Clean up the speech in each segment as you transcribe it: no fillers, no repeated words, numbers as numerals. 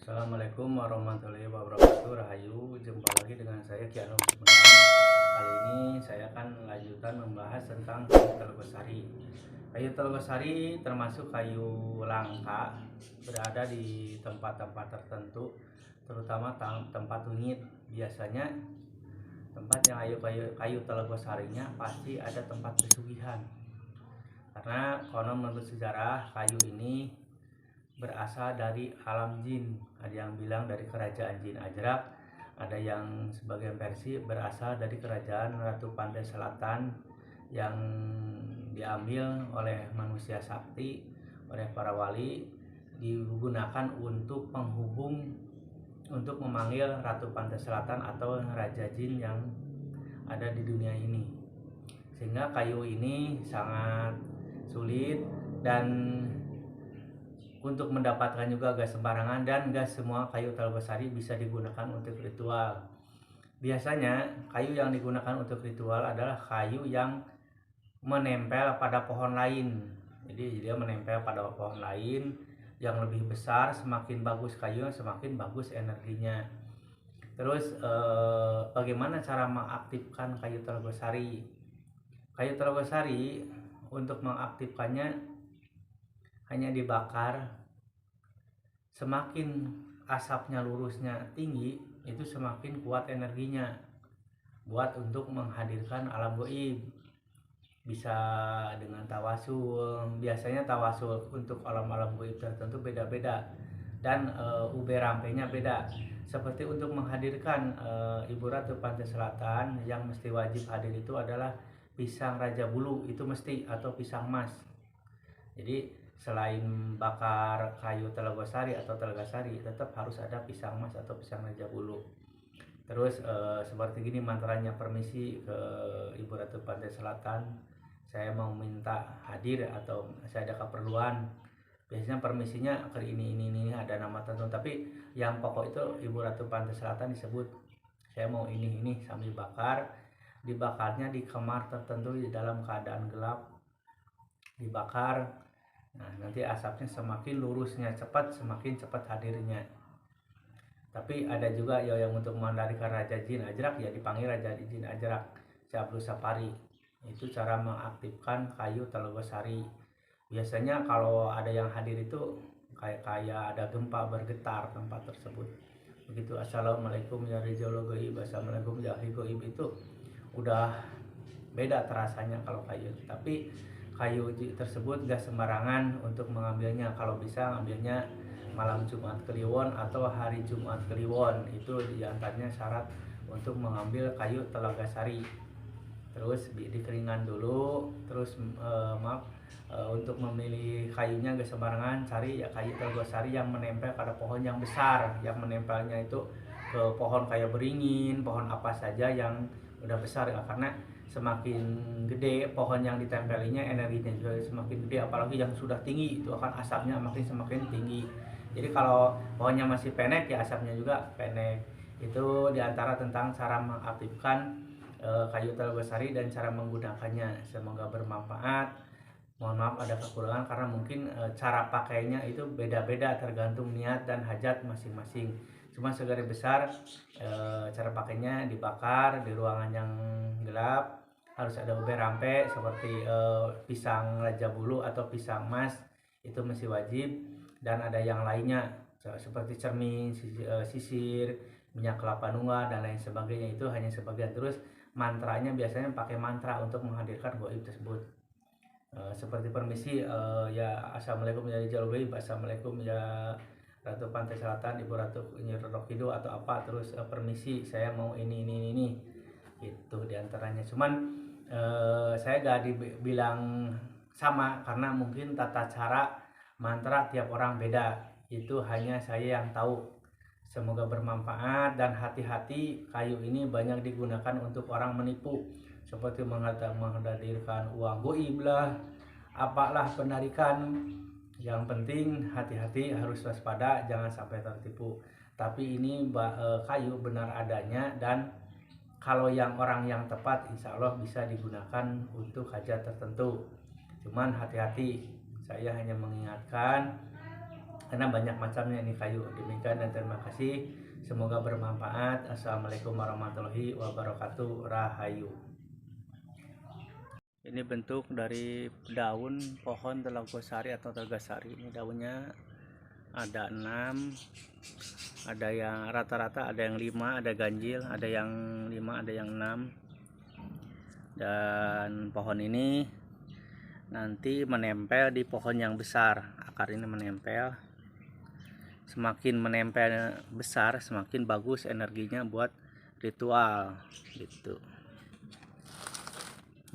Assalamualaikum warahmatullahi wabarakatuh. Rahayu, jumpa lagi dengan saya Ki Anum Sumedang. Kali ini saya akan lanjutkan membahas tentang kayu telgosari. Kayu telgosari termasuk kayu langka, berada di tempat-tempat tertentu, terutama tempat wingit. Biasanya tempat yang kayu telgosarinya pasti ada tempat pesugihan. Karena konon menurut sejarah kayu ini berasal dari alam jin. Ada yang bilang dari kerajaan jin Ajrak, ada yang sebagian versi berasal dari kerajaan Ratu Pantai Selatan yang diambil oleh manusia sakti, oleh para wali, digunakan untuk penghubung, untuk memanggil Ratu Pantai Selatan atau Raja Jin yang ada di dunia ini. Sehingga kayu ini sangat sulit dan untuk mendapatkan juga gak sembarangan, dan gak semua kayu telgosari bisa digunakan untuk ritual. Biasanya kayu yang digunakan untuk ritual adalah kayu yang menempel pada pohon lain. Jadi dia menempel pada pohon lain yang lebih besar, semakin bagus kayunya semakin bagus energinya. Terus bagaimana cara mengaktifkan kayu telgosari? Kayu telgosari untuk mengaktifkannya hanya dibakar. Semakin asapnya lurusnya tinggi, itu semakin kuat energinya buat untuk menghadirkan alam gaib. Bisa dengan tawasul. Biasanya tawasul untuk alam-alam gaib tertentu beda-beda, dan UB rampenya beda. Seperti untuk menghadirkan Ibu Ratu Pantai Selatan, yang mesti wajib hadir itu adalah pisang raja bulu, itu mesti, atau pisang mas. Jadi selain bakar kayu telgosari atau telgasari, tetap harus ada pisang mas atau pisang raja bulu. Terus seperti gini mantranya: permisi ke Ibu Ratu Pantai Selatan, saya mau minta hadir atau saya ada keperluan. Biasanya permisinya ke ini ada nama tertentu, tapi yang pokok itu Ibu Ratu Pantai Selatan disebut, saya mau ini sambil bakar. Dibakarnya di kamar tertentu di dalam keadaan gelap, dibakar. Nah, nanti asapnya semakin lurusnya cepat, semakin cepat hadirnya. Tapi ada juga yang untuk mandarikan Raja Jin Ajrak, ya dipanggil Raja Jin Ajrak, Cablu Sapari. Itu cara mengaktifkan kayu telgosari. Biasanya kalau ada yang hadir itu kayak ada gempa bergetar tempat tersebut. Begitu. Assalamualaikum ya rijal gaib, assalamualaikum ya gaib, itu udah beda terasanya kalau kayu. Tapi kayu tersebut gak sembarangan untuk mengambilnya. Kalau bisa ngambilnya malam Jumat Kliwon atau hari Jumat Kliwon, itu diantaranya syarat untuk mengambil kayu telgosari. Terus dikeringkan dulu. Terus untuk memilih kayunya gak sembarangan, cari ya kayu telgosari yang menempel pada pohon yang besar, yang menempelnya itu ke pohon kayak beringin, pohon apa saja yang udah besar ya. Karena semakin gede pohon yang ditempelinya, energinya juga semakin gede. Apalagi yang sudah tinggi, itu akan asapnya semakin tinggi. Jadi kalau pohonnya masih pendek, ya asapnya juga pendek. Itu diantara tentang cara mengaktifkan kayu telgosari dan cara menggunakannya. Semoga bermanfaat. Mohon maaf ada kekurangan karena mungkin cara pakainya itu beda-beda tergantung niat dan hajat masing-masing. Cuma segaris besar cara pakainya dibakar di ruangan yang gelap, harus ada ube rampe seperti pisang raja bulu atau pisang mas, itu masih wajib. Dan ada yang lainnya seperti cermin, sisir, minyak kelapa nunggal dan lain sebagainya, itu hanya sebagian. Terus mantranya biasanya pakai mantra untuk menghadirkan gaib tersebut. Seperti permisi, ya assalamualaikum ya rijal gaib, assalamualaikum ya Ratu Pantai Selatan, Ibu Ratu Nyi Roro Kidul atau apa. Terus permisi, saya mau ini itu diantaranya. Cuman saya gak dibilang sama karena mungkin tata cara mantra tiap orang beda. Itu hanya saya yang tahu. Semoga bermanfaat dan hati-hati, kayu ini banyak digunakan untuk orang menipu, seperti menghadirkan uang gaib lah, apalah penarikan. Yang penting hati-hati, harus waspada, jangan sampai tertipu. Tapi ini kayu benar adanya, dan kalau orang yang tepat insya Allah bisa digunakan untuk hajat tertentu. Cuman hati-hati, saya hanya mengingatkan karena banyak macamnya ini kayu. Demikian dan terima kasih, semoga bermanfaat. Assalamualaikum warahmatullahi wabarakatuh. Rahayu. Ini bentuk dari daun pohon telagosari atau telgasari. Ini daunnya ada 6, ada yang rata-rata, ada yang 5, ada ganjil, ada yang 5, ada yang 6. Dan pohon ini nanti menempel di pohon yang besar. Akar ini menempel. Semakin menempel besar, semakin bagus energinya buat ritual gitu.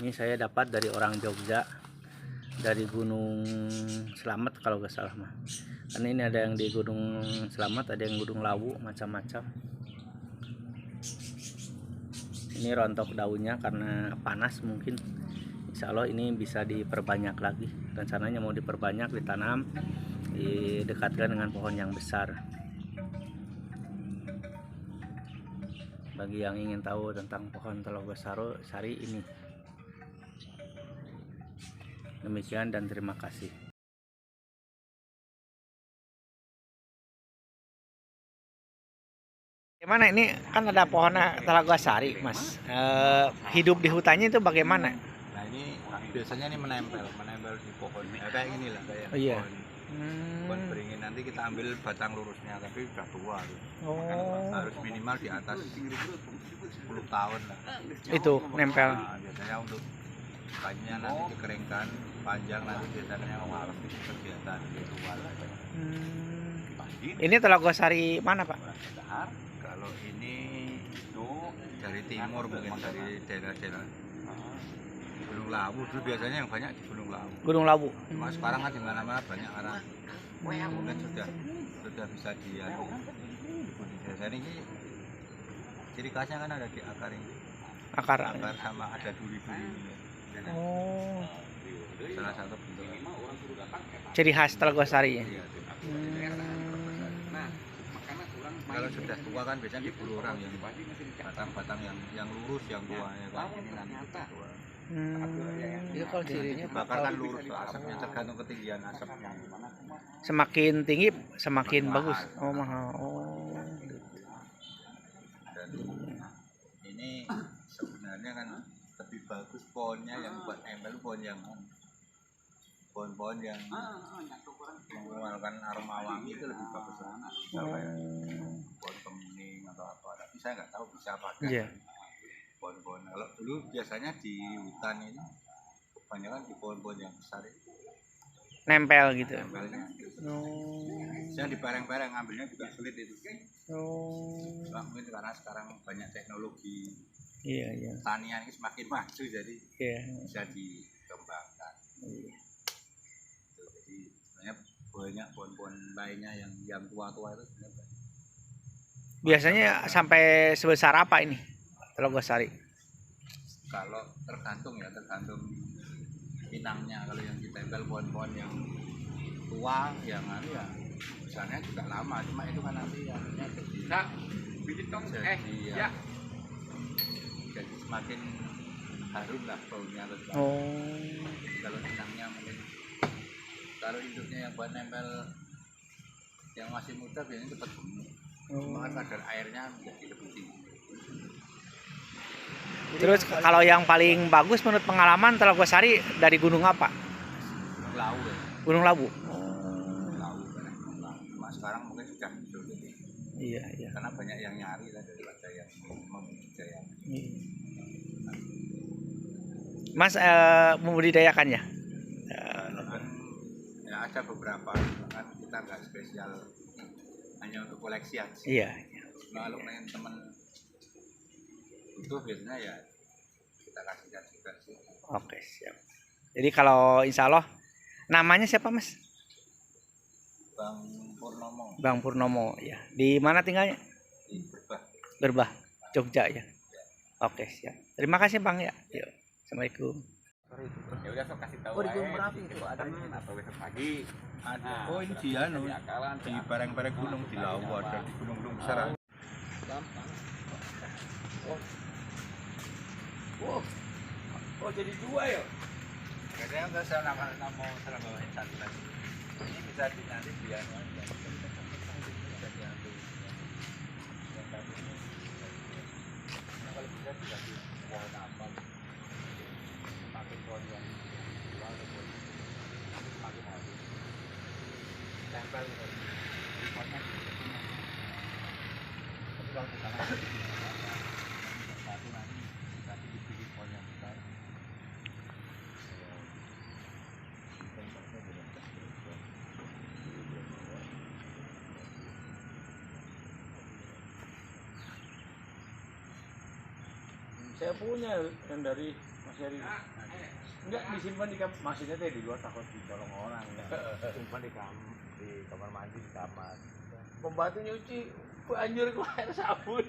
Ini saya dapat dari orang Jogja, dari Gunung Slamet kalau gak salah mah. Karena ini ada yang di Gunung Slamet, ada yang Gunung Lawu, macam-macam. Ini rontok daunnya karena panas mungkin. Insya Allah ini bisa diperbanyak lagi. Rencananya mau diperbanyak, ditanam, didekatkan dengan pohon yang besar. Bagi yang ingin tahu tentang pohon telagosari ini. Demikian dan terima kasih. Gimana ini kan ada pohon telagosari, Mas. Hidup di hutannya itu bagaimana? Nah ini biasanya ini menempel di pohon. Kayak gini lah, kayak Iya. pohon beringin. Nanti kita ambil batang lurusnya, tapi udah tua. Harus minimal di atas 10 tahun lah. Itu nempel. Nah, biasanya untuk kayunya nanti dikeringkan panjang, nanti biasanya malam itu kegiatan ritual. Ini telagosari mana, Pak? Kalau ini itu dari timur, mungkin dari daerah-daerah Gunung Lawu. Dulu biasanya yang banyak di Gunung Lawu. Gunung Lawu. Cuma sekarang kan di mana-mana banyak karena mungkin sudah bisa budidaya. Ini ciri khasnya kan ada di akar ini. Akar Sama ada duri-duri. Oh. Salah satu bentuk. Ciri khas telagosari. Iya, kalau sudah tua kan biasanya diburu orang yang batang-batang yang lurus, yang tua ya kan. Ini nanti tua. Itu kalau cirinya bakar kan lurus, asapnya tergantung ketinggian asapnya. Semakin tinggi semakin bagus. Oh, mahal. Oh. Dan ini sebenarnya kan lebih bagus pohonnya yang buat nempel, pohon-pohon yang mengeluarkan aroma wangi itu lebih bagus lah. Pohon kemuning atau apa, tapi saya nggak tahu bisa pakai. Iya. Pohon-pohon kalau dulu biasanya di hutan ini kebanyakan di pohon-pohon yang besar itu Nempel gitu. nempelnya. Oh. Saya di bareng-bareng ngambilnya juga sulit itu. Oh. Mungkin karena sekarang banyak teknologi. Iya, iya. Tanian ini semakin maju, jadi bisa dikembangkan. Iya. Jadi sebenarnya banyak pohon-pohon lainnya yang tua-tua itu sebenarnya. Biasanya sampai sebesar apa ini telagosari? Kalau tergantung inangnya. Kalau yang ditempel pohon-pohon yang tua, yang ya misalnya juga lama, cuma itu kan nanti akhirnya jadi semakin harum lah baunya. Oh. Kalau inangnya mungkin, kalau induknya yang buat nempel yang masih muda biasanya cepat gemuk. Cuma kan kadar airnya menjadi lebih tinggi. Terus kalau yang paling bagus menurut pengalaman telagosari dari gunung apa? Gunung Lawu ya. Gunung Lawu. Lawu. Cuma sekarang mungkin sudah sulit. Iya, iya. Karena banyak yang nyari lah daripada yang membudidaya. Mas membudidayakannya? Ya ada beberapa, kan kita nggak spesial hanya untuk koleksi aja. Iya. Kalau pengen temen butuh biasanya ya kita kasihkan juga sih. Oke, siap. Jadi kalau insya Allah namanya siapa, Mas? Bang Purnomo. Bang Purnomo ya. Di mana tinggalnya? Di Berbah. Berbah, Jogja ya. Oke, siap. Terima kasih Bang ya. Yuk. Assalamualaikum. Ya udah sok kasih tahu. Oh, di Gunung aja, Merapi itu itu ada ada. atau besok pagi. Ada. Oh ini di anu, di bareng-bareng gunung di Lawu, ada di gunung-gunung besar. Gampang. Oh. Oh jadi dua ya? Kadang nggak saya mau bawain satu lagi. Ini bisa nanti biar aja. Bisa diambil. Yang tadi ini. Nah, kalau bisa diganti pohon apa? Pakai pohon yang tua atau pohon pakai habis. Tempel gitu. Pohonnya di sini. Tapi kalau kita satu nanti dibikin pohon yang besar. Saya punya yang dari Mas Heri. Enggak disimpan di kamar, maksudnya teh di luar takut dicolong orang. Simpan di kamar mandi di kamar. Pembantu nyuci, anjur ku air sabun.